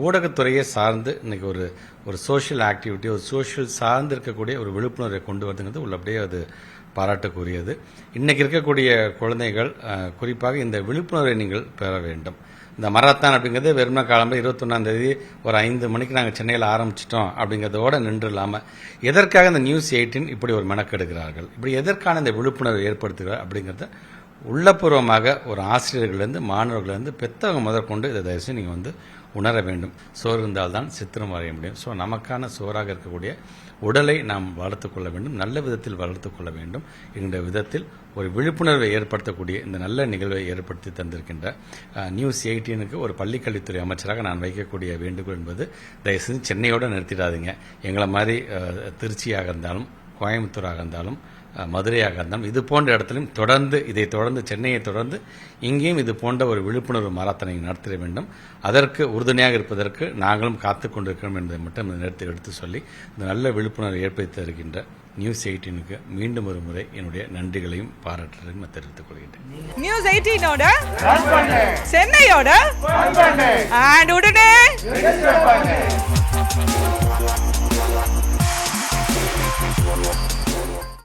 ஊடகத்துறையை சார்ந்து இன்னைக்கு ஒரு சோஷியல் ஆக்டிவிட்டி, ஒரு சோஷியல் சார்ந்து இருக்கக்கூடிய ஒரு விழிப்புணர்வை கொண்டு வருதுங்கிறது உள்ளபடியே அது பாராட்டுக்குரியது. இன்னைக்கு இருக்கக்கூடிய குழந்தைகள் குறிப்பாக இந்த விழிப்புணர்வை நீங்கள் பெற வேண்டும். இந்த மராத்தான் அப்படிங்கிறது வெறுமன காலம்பு 21 ஒரு 5 மணிக்கு நாங்கள் சென்னையில் ஆரம்பிச்சிட்டோம் அப்படிங்கிறதோட நின்று இல்லாமல் எதற்காக இந்த நியூஸ் 18 இப்படி ஒரு மெனக்கெடுக்கிறார்கள், இப்படி எதற்கான இந்த விழிப்புணர்வை ஏற்படுத்துகிறார் அப்படிங்கிறத உள்ளபூர்வமாக ஒரு ஆசிரியர்கள்லேருந்து மாணவர்கள்லேருந்து பெற்றவங்க முதற்கொண்டு இதை தயவுசெய்து நீங்கள் உணர வேண்டும். சோறு இருந்தால்தான் சித்திரம் வரைய முடியும். ஸோ நமக்கான சோறாக இருக்கக்கூடிய உடலை நாம் வளர்த்து கொள்ள வேண்டும், நல்ல விதத்தில் வளர்த்து கொள்ள வேண்டும். இந்த விதத்தில் ஒரு விழிப்புணர்வை ஏற்படுத்தக்கூடிய இந்த நல்ல நிகழ்வை ஏற்படுத்தி தந்திருக்கின்ற நியூஸ் 18க்கு ஒரு பள்ளிக்கல்வித்துறை அமைச்சராக நான் வைக்கக்கூடிய வேண்டுகோள் என்பது, தயவுசெய்து சென்னையோடு நிறுத்திடாதீங்க. எங்களை மாதிரி திருச்சியாக இருந்தாலும், கோயம்புத்தூராக இருந்தாலும், மதுரையாக இருந்தாலும் இது போன்ற இடத்திலும் தொடர்ந்து சென்னையை தொடர்ந்து இங்கேயும் இது போன்ற ஒரு விழிப்புணர்வு மாரத்தானை நடத்திட வேண்டும். அதற்கு உறுதுணையாக இருப்பதற்கு நாங்களும் காத்துக் கொண்டிருக்கிறோம் என்பதை மட்டும் இந்த நேரத்தில் எடுத்து சொல்லி இந்த நல்ல விழிப்புணர்வை ஏற்படுத்தி இருக்கின்ற நியூஸ் 18க்கு மீண்டும் ஒரு முறை என்னுடைய நன்றிகளையும் பாராட்டுகளையும் தெரிவித்துக் கொள்கின்றேன். நியூஸ் 18 சென்னையோட உடனே